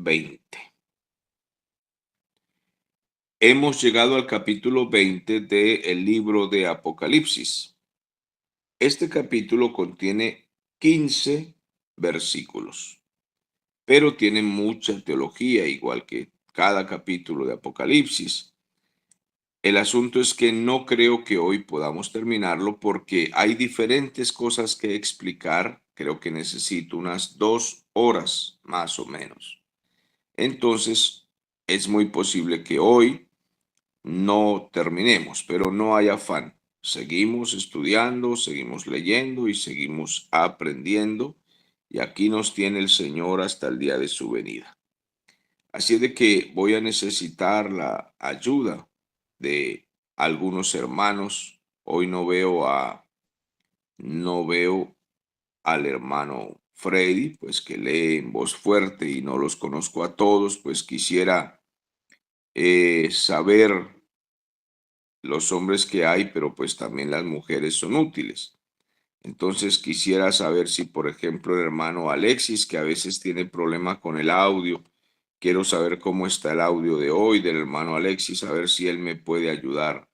20. Hemos llegado al capítulo 20 del libro de Apocalipsis. Este capítulo contiene 15 versículos, pero tiene mucha teología, igual que cada capítulo de Apocalipsis. El asunto es que no creo que hoy podamos terminarlo porque hay diferentes cosas que explicar. Creo que necesito unas 2 horas más o menos. Entonces, es muy posible que hoy no terminemos, pero no hay afán. Seguimos estudiando, seguimos leyendo y seguimos aprendiendo. Y aquí nos tiene el Señor hasta el día de su venida. Así de que voy a necesitar la ayuda de algunos hermanos. Hoy no veo al hermano Freddy, pues que lee en voz fuerte y no los conozco a todos, pues quisiera saber los hombres que hay, pero pues también las mujeres son útiles. Entonces quisiera saber si, por ejemplo, el hermano Alexis, que a veces tiene problemas con el audio, quiero saber cómo está el audio de hoy del hermano Alexis, a ver si él me puede ayudar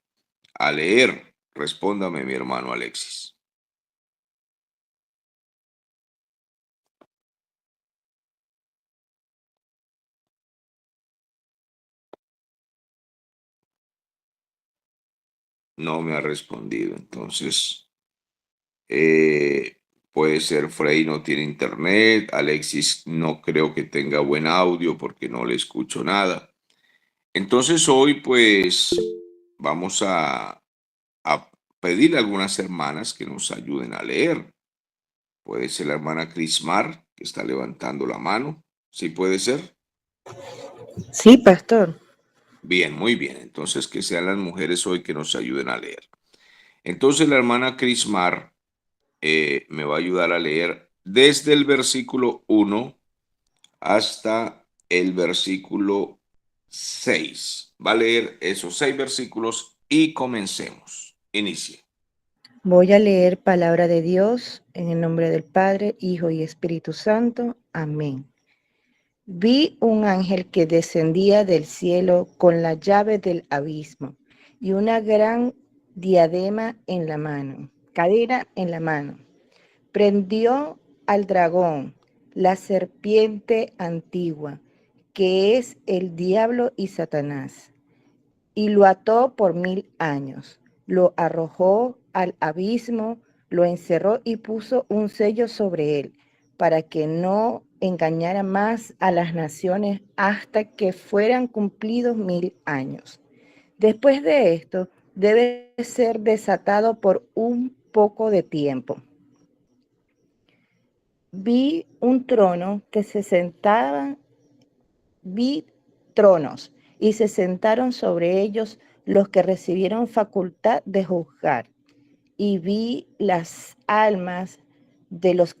a leer. Respóndame, mi hermano Alexis. No me ha respondido. Entonces, puede ser Frey no tiene internet, Alexis no creo que tenga buen audio porque no le escucho nada. Entonces hoy pues vamos a pedirle a algunas hermanas que nos ayuden a leer. Puede ser la hermana Crismar, que está levantando la mano. ¿Sí puede ser? Sí, pastor. Bien, muy bien. Entonces que sean las mujeres hoy que nos ayuden a leer. Entonces la hermana Crismar me va a ayudar a leer desde el versículo 1 hasta el versículo 6. Va a leer esos 6 versículos y comencemos. Inicie. Voy a leer palabra de Dios en el nombre del Padre, Hijo y Espíritu Santo. Amén. Vi un ángel que descendía del cielo con la llave del abismo y una gran diadema en la mano, cadena en la mano. Prendió al dragón, la serpiente antigua, que es el diablo y Satanás, y lo ató por 1000 años. Lo arrojó al abismo, lo encerró y puso un sello sobre él, para que no engañara más a las naciones hasta que fueran cumplidos 1000 años. Después de esto, debe ser desatado por un poco de tiempo. Vi un trono que se sentaba, vi tronos y se sentaron sobre ellos los que recibieron facultad de juzgar. Y vi las almas de los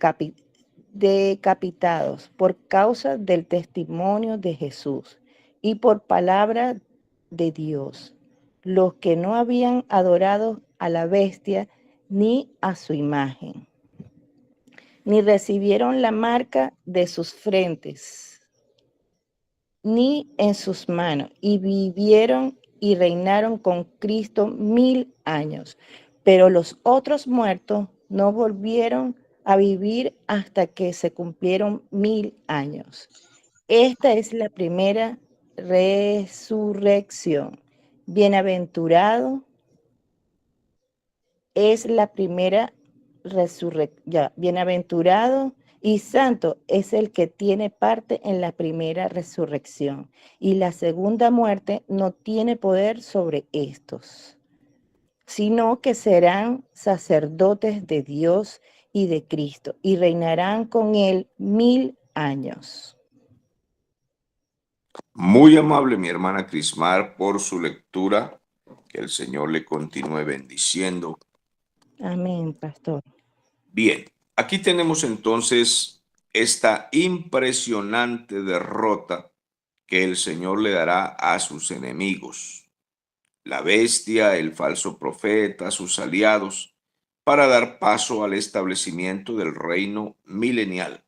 decapitados por causa del testimonio de Jesús y por palabra de Dios, los que no habían adorado a la bestia ni a su imagen, ni recibieron la marca de sus frentes, ni en sus manos, y vivieron y reinaron con Cristo 1000 años. Pero los otros muertos no volvieron a vivir hasta que se cumplieron 1000 años. Esta es la primera resurrección. Bienaventurado es la primera resurrección. Bienaventurado y santo es el que tiene parte en la primera resurrección. Y la segunda muerte no tiene poder sobre estos, sino que serán sacerdotes de Dios y de Cristo, y reinarán con él 1000 años. Muy amable mi hermana Crismar por su lectura. Que el Señor le continúe bendiciendo. Amén, pastor. Bien, aquí tenemos entonces esta impresionante derrota que el Señor le dará a sus enemigos, la bestia, el falso profeta, sus aliados, para dar paso al establecimiento del reino milenial.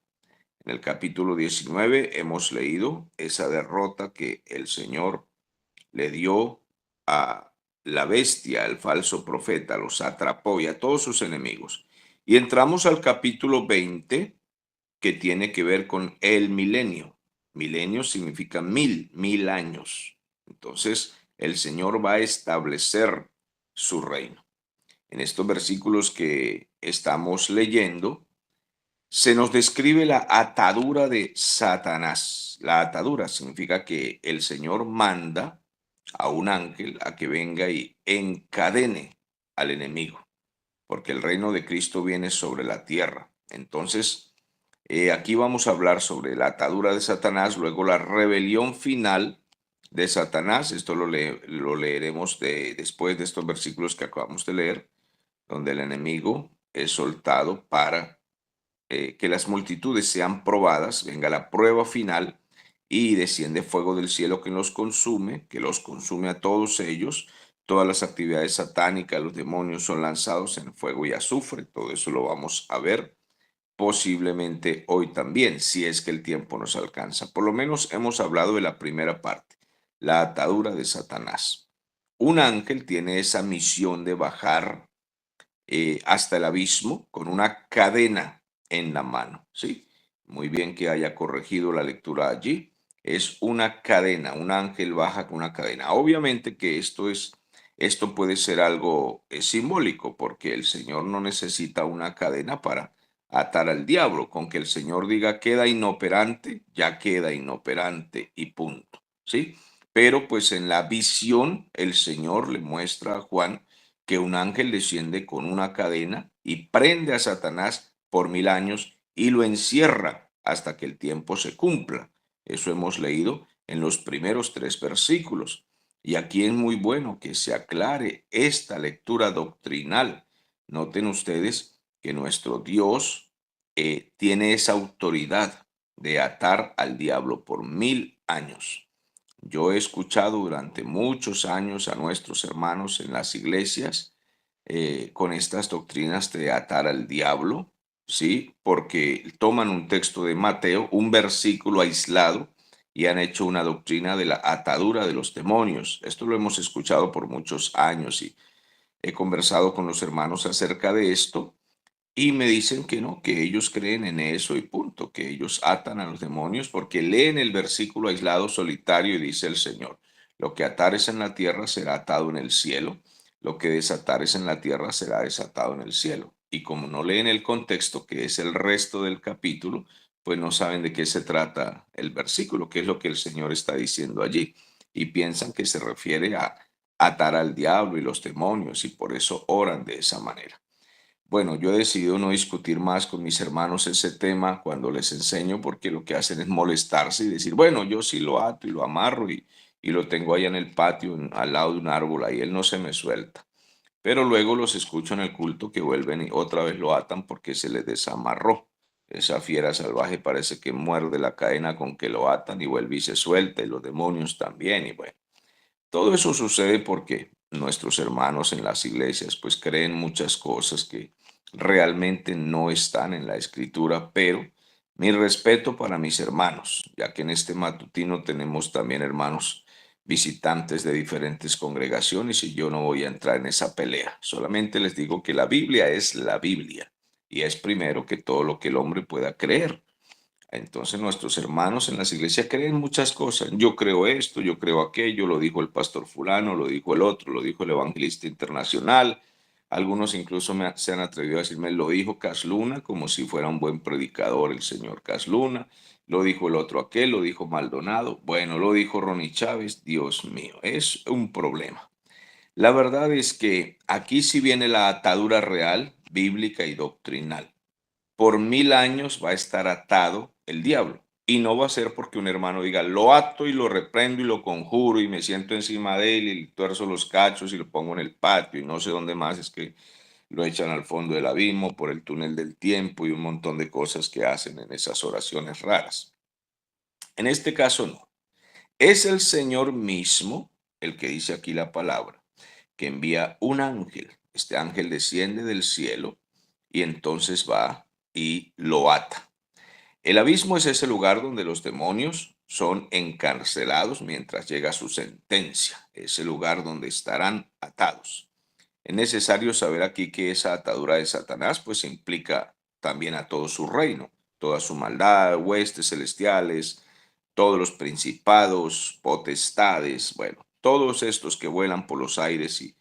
En el capítulo 19 hemos leído esa derrota que el Señor le dio a la bestia, al falso profeta, los atrapó y a todos sus enemigos. Y entramos al capítulo 20, que tiene que ver con el milenio. Milenio significa mil años. Entonces, el Señor va a establecer su reino. En estos versículos que estamos leyendo, se nos describe la atadura de Satanás. La atadura significa que el Señor manda a un ángel a que venga y encadene al enemigo, porque el reino de Cristo viene sobre la tierra. Entonces, aquí vamos a hablar sobre la atadura de Satanás, luego la rebelión final de Satanás. Esto lo leeremos después de estos versículos que acabamos de leer, donde el enemigo es soltado para que las multitudes sean probadas, venga la prueba final y desciende fuego del cielo que los consume a todos ellos. Todas las actividades satánicas, los demonios son lanzados en fuego y azufre, todo eso lo vamos a ver posiblemente hoy también, si es que el tiempo nos alcanza. Por lo menos hemos hablado de la primera parte, la atadura de Satanás. Un ángel tiene esa misión de bajar hasta el abismo con una cadena en la mano, ¿sí? Muy bien que haya corregido la lectura allí. Es una cadena, un ángel baja con una cadena. Obviamente que esto puede ser algo simbólico, porque el Señor no necesita una cadena para atar al diablo. Con que el Señor diga queda inoperante, ya queda inoperante y punto, ¿sí? Pero pues en la visión el Señor le muestra a Juan que un ángel desciende con una cadena y prende a Satanás por 1000 años y lo encierra hasta que el tiempo se cumpla. Eso hemos leído en los primeros 3 versículos. Y aquí es muy bueno que se aclare esta lectura doctrinal. Noten ustedes que nuestro Dios tiene esa autoridad de atar al diablo por 1000 años. Yo he escuchado durante muchos años a nuestros hermanos en las iglesias con estas doctrinas de atar al diablo, ¿sí? Porque toman un texto de Mateo, un versículo aislado, y han hecho una doctrina de la atadura de los demonios. Esto lo hemos escuchado por muchos años y he conversado con los hermanos acerca de esto y me dicen que no, que ellos creen en eso y punto, que ellos atan a los demonios porque leen el versículo aislado solitario y dice el Señor, lo que atares en la tierra será atado en el cielo, lo que desatares en la tierra será desatado en el cielo. Y como no leen el contexto, que es el resto del capítulo, pues no saben de qué se trata el versículo, qué es lo que el Señor está diciendo allí. Y piensan que se refiere a atar al diablo y los demonios y por eso oran de esa manera. Bueno, yo he decidido no discutir más con mis hermanos ese tema cuando les enseño, porque lo que hacen es molestarse y decir, bueno, yo sí lo ato y lo amarro y lo tengo allá en el patio, al lado de un árbol, ahí él no se me suelta. Pero luego los escucho en el culto que vuelven y otra vez lo atan porque se les desamarró. Esa fiera salvaje parece que muerde la cadena con que lo atan y vuelve y se suelta, y los demonios también, y bueno. Todo eso sucede porque nuestros hermanos en las iglesias pues creen muchas cosas que realmente no están en la escritura, pero mi respeto para mis hermanos, ya que en este matutino tenemos también hermanos visitantes de diferentes congregaciones y yo no voy a entrar en esa pelea. Solamente les digo que la Biblia es la Biblia y es primero que todo lo que el hombre pueda creer. Entonces nuestros hermanos en las iglesias creen muchas cosas. Yo creo esto, yo creo aquello, lo dijo el pastor fulano, lo dijo el otro, lo dijo el evangelista internacional. Algunos incluso se han atrevido a decirme, lo dijo Casluna, como si fuera un buen predicador el señor Casluna. Lo dijo el otro aquel, lo dijo Maldonado. Bueno, lo dijo Ronnie Chávez. Dios mío, es un problema. La verdad es que aquí sí viene la atadura real, bíblica y doctrinal. Por 1000 años va a estar atado el diablo. Y no va a ser porque un hermano diga, lo ato y lo reprendo y lo conjuro y me siento encima de él y le tuerzo los cachos y lo pongo en el patio y no sé dónde más, es que lo echan al fondo del abismo por el túnel del tiempo y un montón de cosas que hacen en esas oraciones raras. En este caso no. Es el Señor mismo, el que dice aquí la palabra, que envía un ángel. Este ángel desciende del cielo y entonces va y lo ata. El abismo es ese lugar donde los demonios son encarcelados mientras llega su sentencia, ese lugar donde estarán atados. Es necesario saber aquí que esa atadura de Satanás pues implica también a todo su reino, toda su maldad, huestes celestiales, todos los principados, potestades, bueno, todos estos que vuelan por los aires y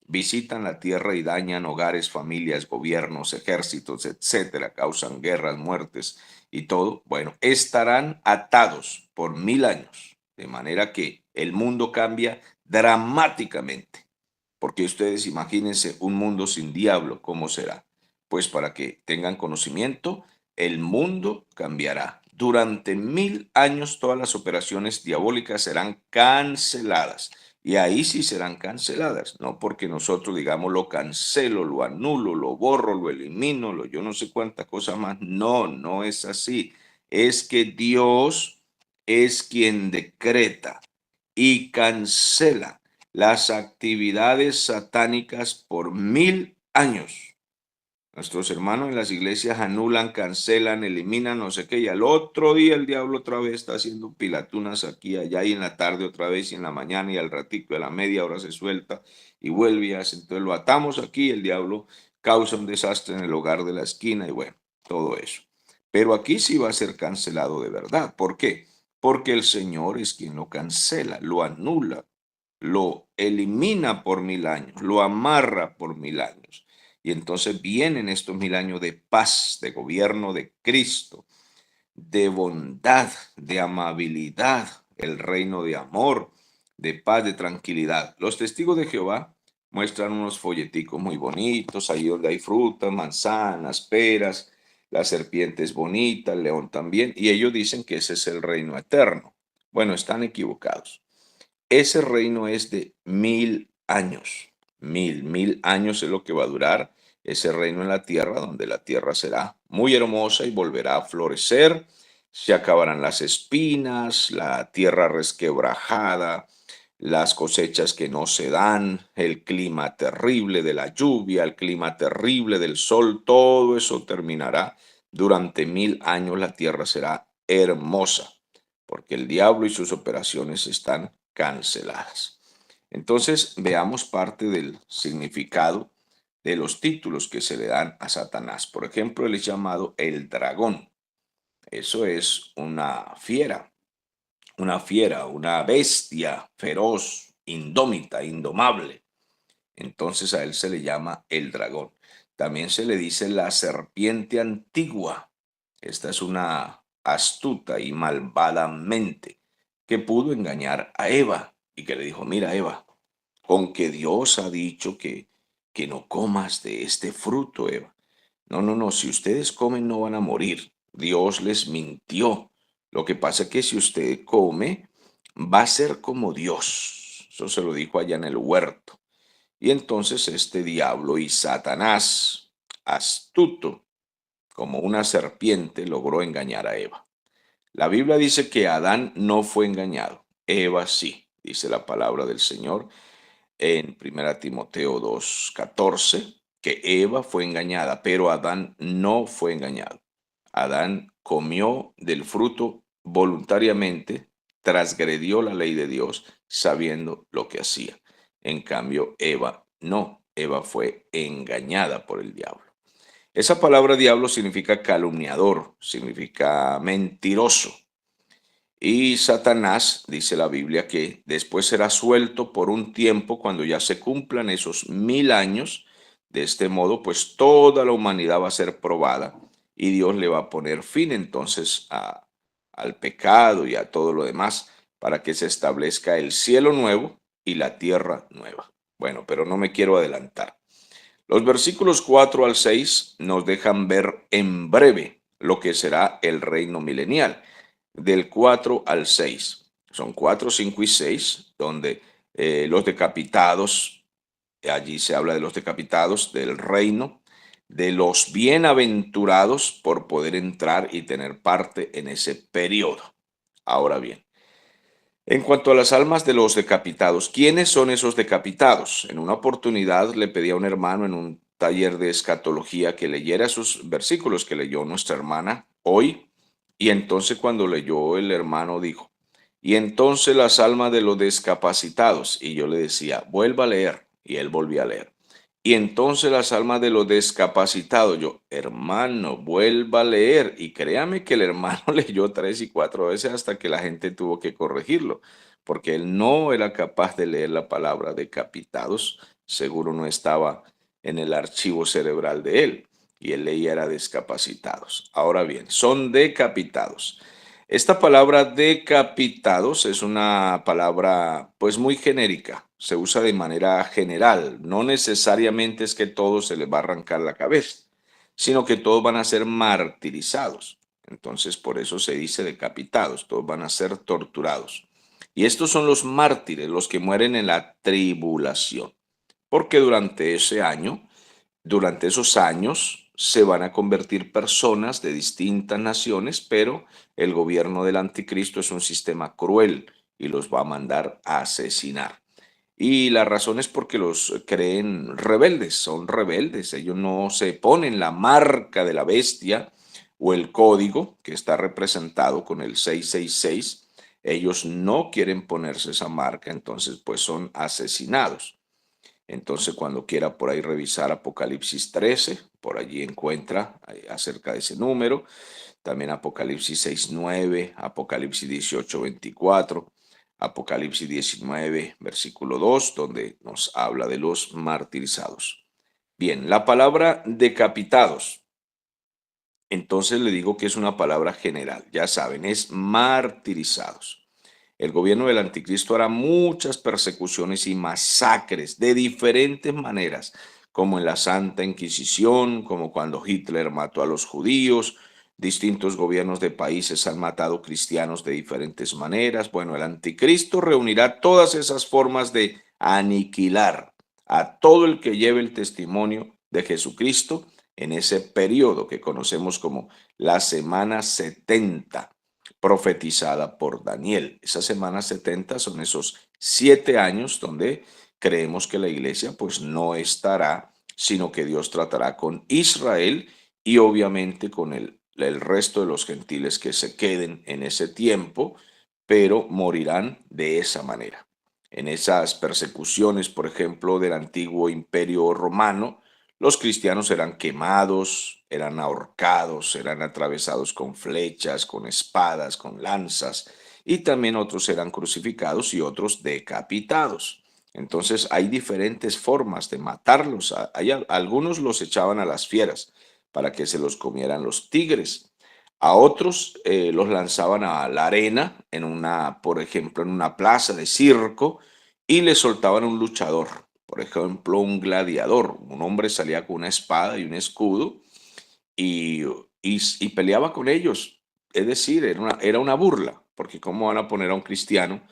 visitan la tierra y dañan hogares, familias, gobiernos, ejércitos, etcétera, causan guerras, muertes y todo, bueno, estarán atados por 1000 años, de manera que el mundo cambia dramáticamente. Porque ustedes imagínense un mundo sin diablo, ¿cómo será? Pues para que tengan conocimiento, el mundo cambiará. Durante 1000 años todas las operaciones diabólicas serán canceladas. Y ahí sí serán canceladas, no porque nosotros digamos lo cancelo, lo anulo, lo borro, lo elimino, lo yo no sé cuánta cosa más. No, no es así. Es que Dios es quien decreta y cancela las actividades satánicas por 1000 años. Nuestros hermanos en las iglesias anulan, cancelan, eliminan, no sé qué, y al otro día el diablo otra vez está haciendo pilatunas aquí, allá, y en la tarde otra vez, y en la mañana, y al ratico, a la media hora se suelta y vuelve y hace. Entonces lo atamos aquí, el diablo causa un desastre en el hogar de la esquina, y bueno, todo eso. Pero aquí sí va a ser cancelado de verdad. ¿Por qué? Porque el Señor es quien lo cancela, lo anula, lo elimina por 1000 años, lo amarra por 1000 años. Y entonces vienen estos 1000 años de paz, de gobierno de Cristo, de bondad, de amabilidad, el reino de amor, de paz, de tranquilidad. Los testigos de Jehová muestran unos folleticos muy bonitos, ahí donde hay frutas, manzanas, peras, la serpiente es bonita, el león también, y ellos dicen que ese es el reino eterno. Bueno, están equivocados. Ese reino es de 1000 años. 1000 años es lo que va a durar ese reino en la tierra, donde la tierra será muy hermosa y volverá a florecer. Se acabarán las espinas, la tierra resquebrajada, las cosechas que no se dan, el clima terrible de la lluvia, el clima terrible del sol, todo eso terminará. Durante 1000 años la tierra será hermosa, porque el diablo y sus operaciones están canceladas. Entonces, veamos parte del significado de los títulos que se le dan a Satanás. Por ejemplo, él es llamado el dragón. Eso es una bestia feroz, indómita, indomable. Entonces a él se le llama el dragón. También se le dice la serpiente antigua. Esta es una astuta y malvada mente que pudo engañar a Eva y que le dijo, mira Eva, con que Dios ha dicho que no comas de este fruto, Eva. No, no, no, si ustedes comen no van a morir. Dios les mintió. Lo que pasa es que si usted come, va a ser como Dios. Eso se lo dijo allá en el huerto. Y entonces este diablo y Satanás, astuto como una serpiente, logró engañar a Eva. La Biblia dice que Adán no fue engañado, Eva sí, dice la palabra del Señor en 1 Timoteo 2:14, que Eva fue engañada, pero Adán no fue engañado. Adán comió del fruto voluntariamente, transgredió la ley de Dios sabiendo lo que hacía. En cambio, Eva no, Eva fue engañada por el diablo. Esa palabra diablo significa calumniador, significa mentiroso. Y Satanás, dice la Biblia, que después será suelto por un tiempo cuando ya se cumplan esos 1000 años. De este modo, pues toda la humanidad va a ser probada y Dios le va a poner fin entonces al pecado y a todo lo demás para que se establezca el cielo nuevo y la tierra nueva. Bueno, pero no me quiero adelantar. Los versículos 4 al 6 nos dejan ver en breve lo que será el reino milenial, del 4 al 6. Son 4, 5 y 6, donde los decapitados, allí se habla de los decapitados, del reino, de los bienaventurados por poder entrar y tener parte en ese periodo. Ahora bien, en cuanto a las almas de los decapitados, ¿quiénes son esos decapitados? En una oportunidad le pedí a un hermano en un taller de escatología que leyera esos versículos que leyó nuestra hermana hoy Y entonces cuando leyó el hermano dijo, y entonces las almas de los discapacitados, y yo le decía, vuelva a leer, y él volvía a leer. Y entonces las almas de los discapacitados, yo, hermano, vuelva a leer. Y créame que el hermano leyó 3 y 4 veces hasta que la gente tuvo que corregirlo, porque él no era capaz de leer la palabra decapitados, seguro no estaba en el archivo cerebral de él y él leía era discapacitados. Ahora bien, son decapitados. Esta palabra decapitados es una palabra pues muy genérica, se usa de manera general, no necesariamente es que todos se les va a arrancar la cabeza, sino que todos van a ser martirizados. Entonces por eso se dice decapitados, todos van a ser torturados. Y estos son los mártires, los que mueren en la tribulación, porque durante esos años se van a convertir personas de distintas naciones, pero el gobierno del anticristo es un sistema cruel y los va a mandar a asesinar. Y la razón es porque los creen rebeldes, son rebeldes, ellos no se ponen la marca de la bestia o el código que está representado con el 666, ellos no quieren ponerse esa marca, entonces pues son asesinados. Entonces, cuando quiera por ahí revisar Apocalipsis 13, por allí encuentra acerca de ese número. También Apocalipsis 6:9, Apocalipsis 18:24, Apocalipsis 19, versículo 2, donde nos habla de los martirizados. Bien, la palabra decapitados. Entonces le digo que es una palabra general. Ya saben, es martirizados. El gobierno del anticristo hará muchas persecuciones y masacres de diferentes maneras, como en la Santa Inquisición, como cuando Hitler mató a los judíos, distintos gobiernos de países han matado cristianos de diferentes maneras. Bueno, el anticristo reunirá todas esas formas de aniquilar a todo el que lleve el testimonio de Jesucristo en ese periodo que conocemos como la semana 70 profetizada por Daniel. Esas semanas 70 son esos 7 años donde creemos que la iglesia pues no estará, sino que Dios tratará con Israel y obviamente con el resto de los gentiles que se queden en ese tiempo, pero morirán de esa manera. En esas persecuciones, por ejemplo, del antiguo imperio romano, los cristianos eran quemados, eran ahorcados, eran atravesados con flechas, con espadas, con lanzas, y también otros eran crucificados y otros decapitados. Entonces hay diferentes formas de matarlos. Algunos los echaban a las fieras para que se los comieran los tigres. A otros los lanzaban a la arena, por ejemplo, en una plaza de circo, y les soltaban un luchador, por ejemplo, un gladiador. Un hombre salía con una espada y un escudo y, y peleaba con ellos. Es decir, era una burla, porque ¿cómo van a poner a un cristiano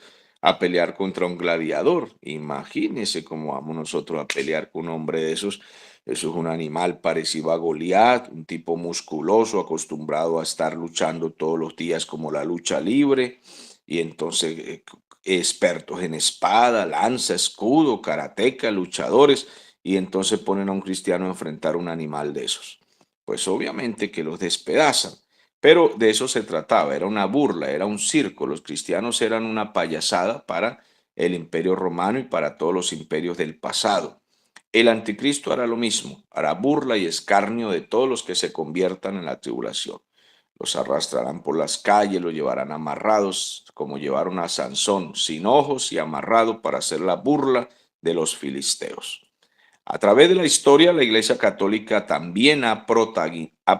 a pelear contra un gladiador? Imagínense cómo vamos nosotros a pelear con un hombre de esos. Eso es un animal parecido a Goliat, un tipo musculoso, acostumbrado a estar luchando todos los días como la lucha libre, y entonces expertos en espada, lanza, escudo, karateca, luchadores, y entonces ponen a un cristiano a enfrentar un animal de esos. Pues obviamente que los despedazan, pero de eso se trataba, era una burla, era un circo, los cristianos eran una payasada para el imperio romano y para todos los imperios del pasado. El anticristo hará lo mismo, hará burla y escarnio de todos los que se conviertan en la tribulación. Los arrastrarán por las calles, los llevarán amarrados, como llevaron a Sansón, sin ojos y amarrado para hacer la burla de los filisteos. A través de la historia, la Iglesia Católica también ha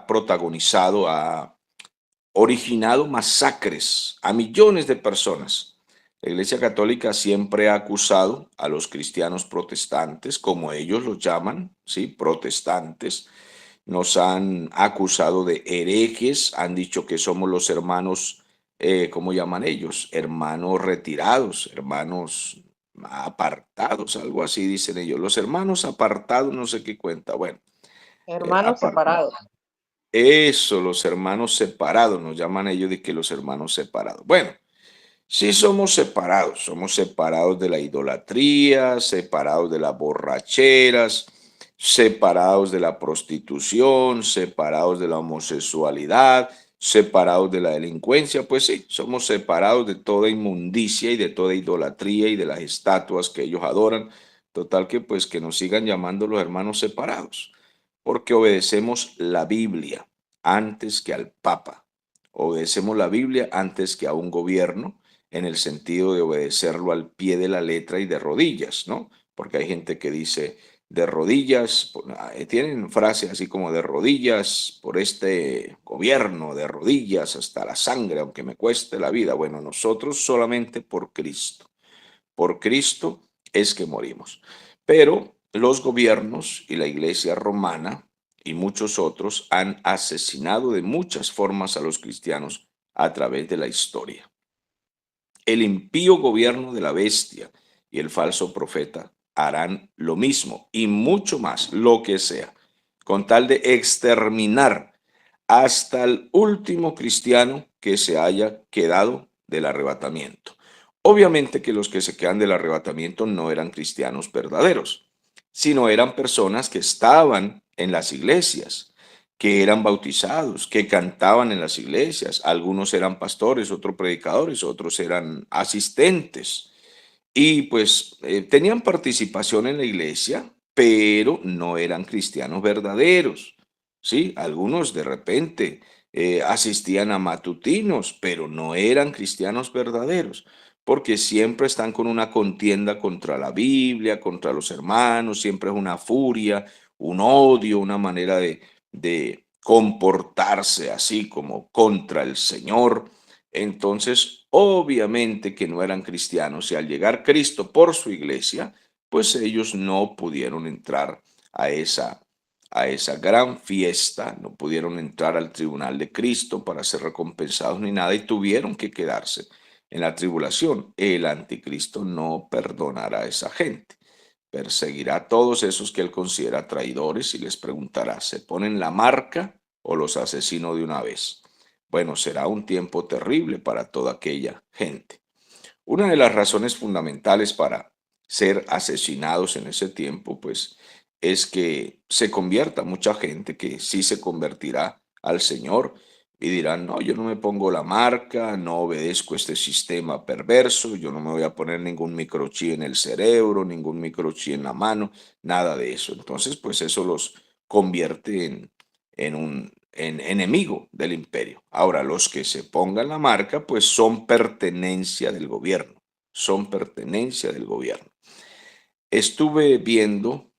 protagonizado, ha originado masacres a millones de personas. La Iglesia Católica siempre ha acusado a los cristianos protestantes, como ellos los llaman, ¿sí? Protestantes. Nos han acusado de herejes, han dicho que somos los hermanos, ¿cómo llaman ellos? Hermanos retirados, hermanos apartados, algo así dicen ellos. Los hermanos apartados, no sé qué cuenta. Bueno, Hermanos apar- separados. eso, los hermanos separados, nos llaman ellos de que los hermanos separados. Bueno, sí somos separados de la idolatría, separados de las borracheras, separados de la prostitución, separados de la homosexualidad, separados de la delincuencia, pues sí, somos separados de toda inmundicia y de toda idolatría y de las estatuas que ellos adoran. Total que pues que nos sigan llamando los hermanos separados, porque obedecemos la Biblia antes que al Papa. Obedecemos la Biblia antes que a un gobierno, en el sentido de obedecerlo al pie de la letra y de rodillas, ¿no? Porque hay gente que dice de rodillas, tienen frases así como de rodillas por este gobierno, de rodillas hasta la sangre, aunque me cueste la vida. Bueno, nosotros solamente por Cristo. Por Cristo es que morimos. Pero los gobiernos y la Iglesia romana y muchos otros han asesinado de muchas formas a los cristianos a través de la historia. El impío gobierno de la bestia y el falso profeta harán lo mismo y mucho más, lo que sea, con tal de exterminar hasta el último cristiano que se haya quedado del arrebatamiento. Obviamente que los que se quedan del arrebatamiento no eran cristianos verdaderos, sino eran personas que estaban en las iglesias, que eran bautizados, que cantaban en las iglesias. Algunos eran pastores, otros predicadores, otros eran asistentes. Y pues tenían participación en la iglesia, pero no eran cristianos verdaderos. ¿Sí? Algunos de repente asistían a matutinos, pero no eran cristianos verdaderos, porque siempre están con una contienda contra la Biblia, contra los hermanos, siempre es una furia, un odio, una manera de comportarse así como contra el Señor. Entonces, obviamente que no eran cristianos y al llegar Cristo por su iglesia, pues ellos no pudieron entrar a esa gran fiesta, no pudieron entrar al tribunal de Cristo para ser recompensados ni nada y tuvieron que quedarse en la tribulación. El anticristo no perdonará a esa gente. Perseguirá a todos esos que él considera traidores y les preguntará, ¿se ponen la marca o los asesino de una vez? Bueno, será un tiempo terrible para toda aquella gente. Una de las razones fundamentales para ser asesinados en ese tiempo, pues, es que se convierta mucha gente que sí se convertirá al Señor y dirán, no, yo no me pongo la marca, no obedezco este sistema perverso, yo no me voy a poner ningún microchip en el cerebro, ningún microchip en la mano, nada de eso. Entonces, pues eso los convierte en un enemigo del imperio. Ahora, los que se pongan la marca, pues son pertenencia del gobierno, son pertenencia del gobierno. Estuve viendo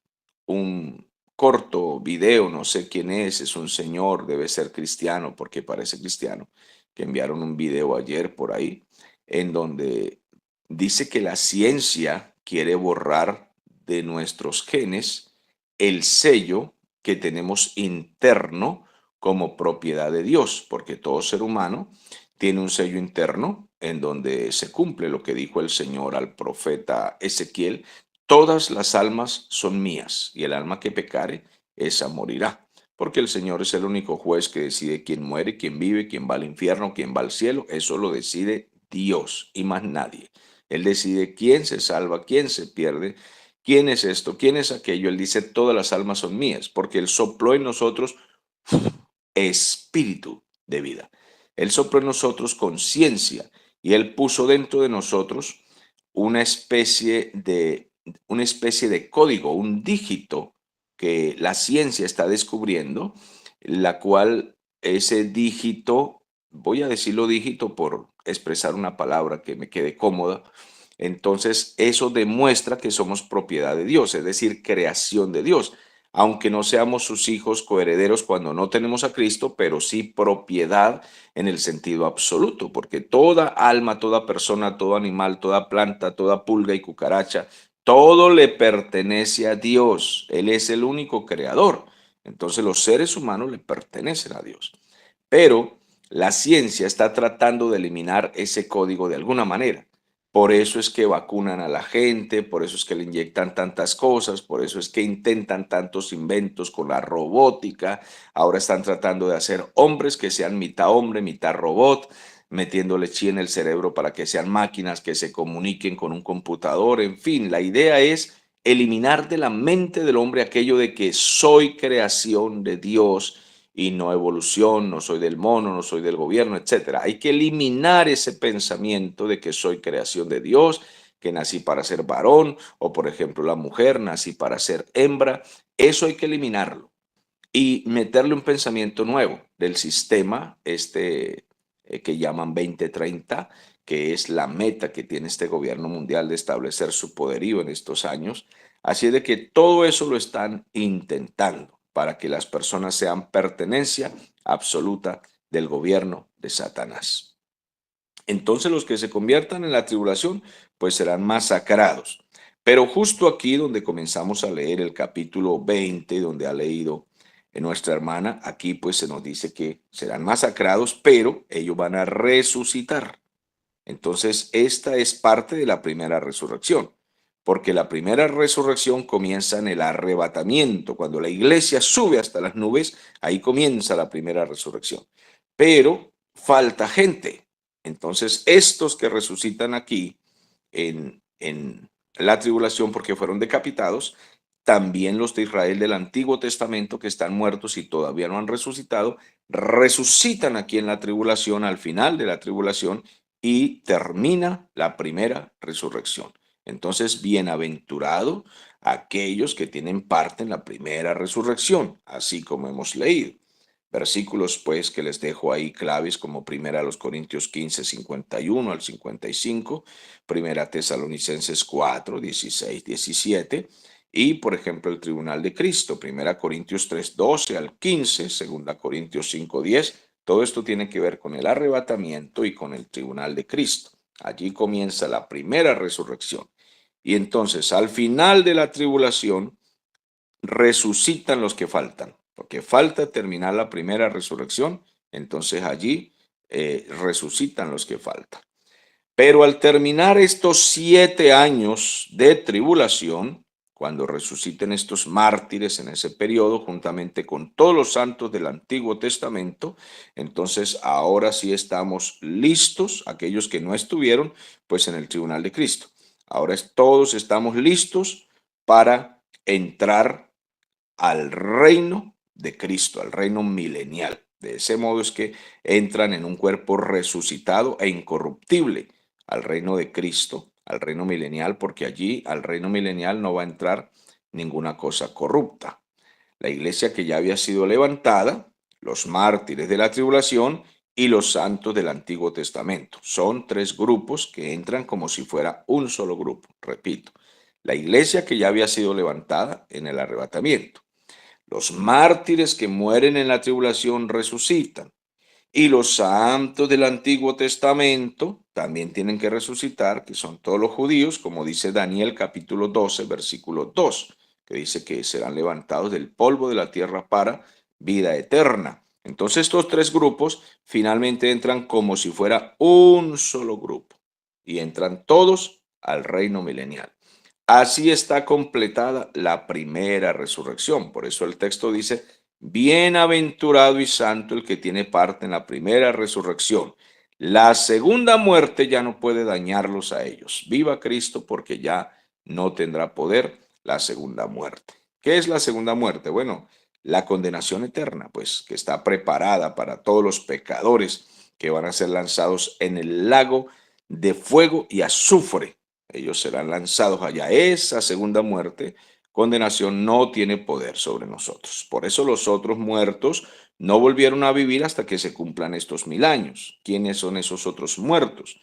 un corto video, no sé quién es un señor, debe ser cristiano porque parece cristiano, que enviaron un video ayer por ahí, en donde dice que la ciencia quiere borrar de nuestros genes el sello que tenemos interno como propiedad de Dios, porque todo ser humano tiene un sello interno en donde se cumple lo que dijo el Señor al profeta Ezequiel: todas las almas son mías, y el alma que pecare, esa morirá. Porque el Señor es el único juez que decide quién muere, quién vive, quién va al infierno, quién va al cielo. Eso lo decide Dios y más nadie. Él decide quién se salva, quién se pierde, quién es esto, quién es aquello. Él dice, todas las almas son mías, porque Él sopló en nosotros espíritu de vida. Él sopló en nosotros conciencia y Él puso dentro de nosotros una especie de, una especie de código, un dígito que la ciencia está descubriendo, la cual ese dígito, voy a decirlo dígito por expresar una palabra que me quede cómoda, entonces eso demuestra que somos propiedad de Dios, es decir, creación de Dios, aunque no seamos sus hijos coherederos cuando no tenemos a Cristo, pero sí propiedad en el sentido absoluto, porque toda alma, toda persona, todo animal, toda planta, toda pulga y cucaracha, todo le pertenece a Dios. Él es el único creador. Entonces los seres humanos le pertenecen a Dios. Pero la ciencia está tratando de eliminar ese código de alguna manera. Por eso es que vacunan a la gente, por eso es que le inyectan tantas cosas, por eso es que intentan tantos inventos con la robótica. Ahora están tratando de hacer hombres que sean mitad hombre, mitad robot, metiéndole chi en el cerebro para que sean máquinas que se comuniquen con un computador. En fin, la idea es eliminar de la mente del hombre aquello de que soy creación de Dios y no evolución, no soy del mono, no soy del gobierno, etcétera. Hay que eliminar ese pensamiento de que soy creación de Dios, que nací para ser varón, o por ejemplo la mujer, nací para ser hembra. Eso hay que eliminarlo y meterle un pensamiento nuevo del sistema que llaman 2030, que es la meta que tiene este gobierno mundial de establecer su poderío en estos años. Así es de que todo eso lo están intentando para que las personas sean pertenencia absoluta del gobierno de Satanás. Entonces los que se conviertan en la tribulación, pues serán masacrados. Pero justo aquí donde comenzamos a leer el capítulo 20, donde ha leído nuestra hermana, aquí pues se nos dice que serán masacrados, pero ellos van a resucitar. Entonces esta es parte de la primera resurrección, porque la primera resurrección comienza en el arrebatamiento, cuando la iglesia sube hasta las nubes, ahí comienza la primera resurrección. Pero falta gente. Entonces, estos que resucitan aquí en la tribulación porque fueron decapitados, también los de Israel del Antiguo Testamento que están muertos y todavía no han resucitado, resucitan aquí en la tribulación, al final de la tribulación, y termina la primera resurrección. Entonces, bienaventurado aquellos que tienen parte en la primera resurrección, así como hemos leído. Versículos pues que les dejo ahí claves como primera los Corintios 15, 51 al 55, primera Tesalonicenses 4, 16, 17 y por ejemplo el tribunal de Cristo, primera Corintios 3, 12 al 15, segunda Corintios 5, 10, todo esto tiene que ver con el arrebatamiento y con el tribunal de Cristo. Allí comienza la primera resurrección. Y entonces al final de la tribulación resucitan los que faltan, porque falta terminar la primera resurrección, entonces allí resucitan los que faltan. Pero al terminar estos 7 años de tribulación, cuando resuciten estos mártires en ese periodo, juntamente con todos los santos del Antiguo Testamento, entonces ahora sí estamos listos, aquellos que no estuvieron, pues en el tribunal de Cristo. Ahora todos estamos listos para entrar al reino de Cristo, al reino milenial. De ese modo es que entran en un cuerpo resucitado e incorruptible al reino de Cristo, al reino milenial, porque allí al reino milenial no va a entrar ninguna cosa corrupta. La iglesia que ya había sido levantada, los mártires de la tribulación y los santos del Antiguo Testamento. Son 3 grupos que entran como si fuera un solo grupo. Repito, la iglesia que ya había sido levantada en el arrebatamiento. Los mártires que mueren en la tribulación resucitan. Y los santos del Antiguo Testamento también tienen que resucitar, que son todos los judíos, como dice Daniel capítulo 12, versículo 2, que dice que serán levantados del polvo de la tierra para vida eterna. Entonces estos 3 grupos finalmente entran como si fuera un solo grupo y entran todos al reino milenial. Así está completada la primera resurrección. Por eso el texto dice, bienaventurado y santo el que tiene parte en la primera resurrección. La segunda muerte ya no puede dañarlos a ellos. Viva Cristo porque ya no tendrá poder la segunda muerte. ¿Qué es la segunda muerte? Bueno, la condenación eterna, pues que está preparada para todos los pecadores que van a ser lanzados en el lago de fuego y azufre. Ellos serán lanzados allá. Esa segunda muerte, condenación, no tiene poder sobre nosotros. Por eso los otros muertos no volvieron a vivir hasta que se cumplan estos 1000 años. ¿Quiénes son esos otros muertos?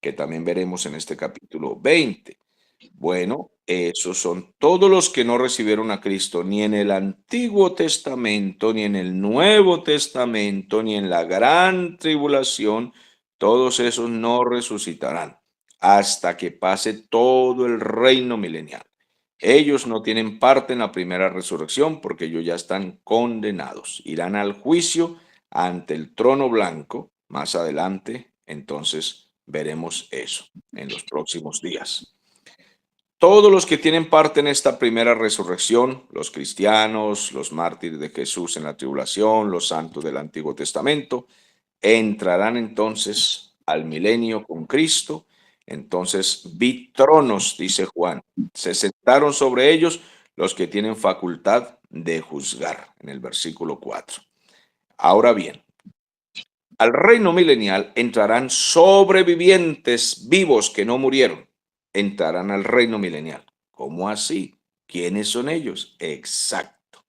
Que también veremos en este capítulo 20. Bueno, esos son todos los que no recibieron a Cristo ni en el Antiguo Testamento, ni en el Nuevo Testamento, ni en la gran tribulación. Todos esos no resucitarán hasta que pase todo el reino milenial. Ellos no tienen parte en la primera resurrección porque ellos ya están condenados. Irán al juicio ante el trono blanco más adelante. Entonces veremos eso en los próximos días. Todos los que tienen parte en esta primera resurrección, los cristianos, los mártires de Jesús en la tribulación, los santos del Antiguo Testamento, entrarán entonces al milenio con Cristo. Entonces vi tronos, dice Juan, se sentaron sobre ellos los que tienen facultad de juzgar, en el versículo 4. Ahora bien, al reino milenial entrarán sobrevivientes vivos que no murieron. Entrarán al reino milenial. ¿Cómo así? ¿Quiénes son ellos? Exacto.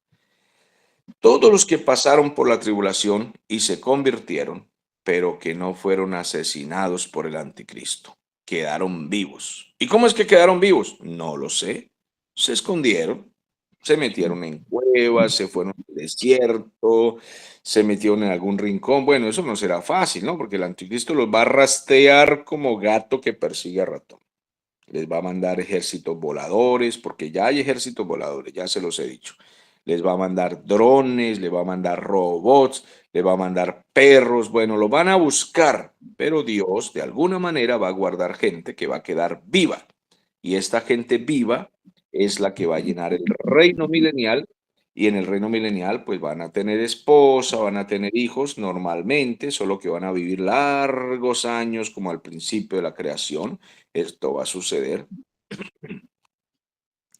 Todos los que pasaron por la tribulación y se convirtieron, pero que no fueron asesinados por el anticristo. Quedaron vivos. ¿Y cómo es que quedaron vivos? No lo sé. Se escondieron, se metieron en cuevas, se fueron al desierto, se metieron en algún rincón. Bueno, eso no será fácil, ¿no? Porque el anticristo los va a rastrear como gato que persigue a ratón. Les va a mandar ejércitos voladores, porque ya hay ejércitos voladores, ya se los he dicho. Les va a mandar drones, le va a mandar robots, le va a mandar perros. Bueno, lo van a buscar, pero Dios de alguna manera va a guardar gente que va a quedar viva. Y esta gente viva es la que va a llenar el reino milenial. Y en el reino milenial, pues van a tener esposa, van a tener hijos normalmente, solo que van a vivir largos años como al principio de la creación. Esto va a suceder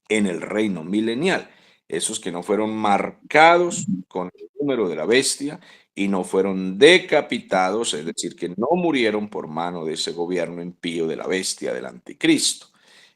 en el reino milenial. Esos que no fueron marcados con el número de la bestia y no fueron decapitados, es decir, que no murieron por mano de ese gobierno impío de la bestia del anticristo.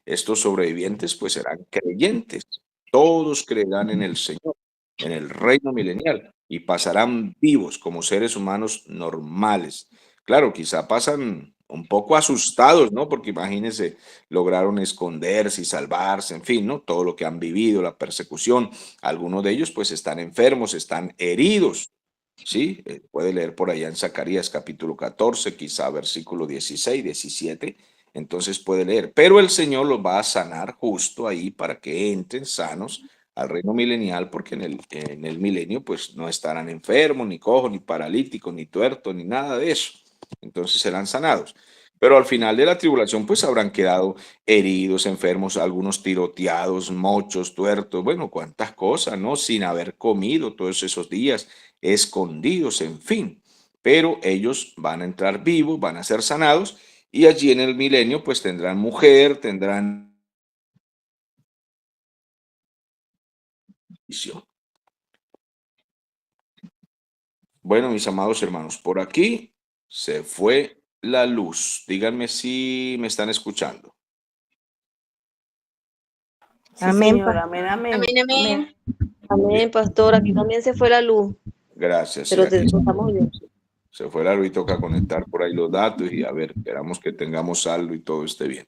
Estos sobrevivientes pues serán creyentes. Todos creerán en el Señor, en el reino milenial y pasarán vivos como seres humanos normales. Claro, quizá pasan un poco asustados, ¿no? Porque imagínense, lograron esconderse y salvarse, en fin, ¿no? Todo lo que han vivido, la persecución. Algunos de ellos pues están enfermos, están heridos, ¿sí? Puede leer por allá en Zacarías capítulo 14, quizá versículo 16, 17. Entonces puede leer, pero el Señor los va a sanar justo ahí para que entren sanos al reino milenial, porque en el milenio pues no estarán enfermos, ni cojos, ni paralíticos, ni tuertos, ni nada de eso. Entonces serán sanados. Pero al final de la tribulación pues habrán quedado heridos, enfermos, algunos tiroteados, mochos, tuertos, bueno, cuántas cosas, ¿no? Sin haber comido todos esos días, escondidos, en fin. Pero ellos van a entrar vivos, van a ser sanados y allí en el milenio pues tendrán mujer, tendrán visión. Bueno, mis amados hermanos, por aquí se fue la luz. Díganme si me están escuchando. Sí, Amén, señor, pa- amén, amén. Amén, amén. Amén, pastor. Aquí también se fue la luz, Gracias. pero Sí, aquí estamos bien. se fue la luz y toca conectar por ahí los datos y a ver, esperamos que tengamos saldo y todo esté bien.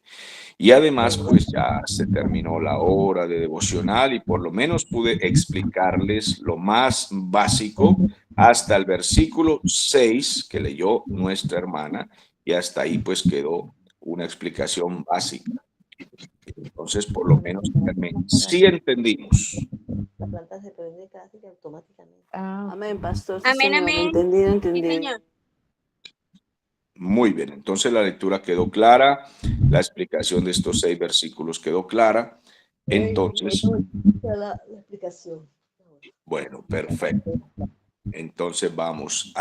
Y además, pues ya se terminó la hora de devocional y por lo menos pude explicarles lo más básico hasta el versículo 6 que leyó nuestra hermana y hasta ahí pues quedó una explicación básica. Entonces, por lo menos, díganme, sí entendimos. La planta se prende casi que automáticamente. Ah, Amén, pastor. Sí, Amén, señor. amén. Entendido, Sí, entendido. señor. Muy bien, entonces la lectura quedó clara, la explicación de estos 6 versículos quedó clara. Entonces, La explicación. bueno, perfecto. Entonces vamos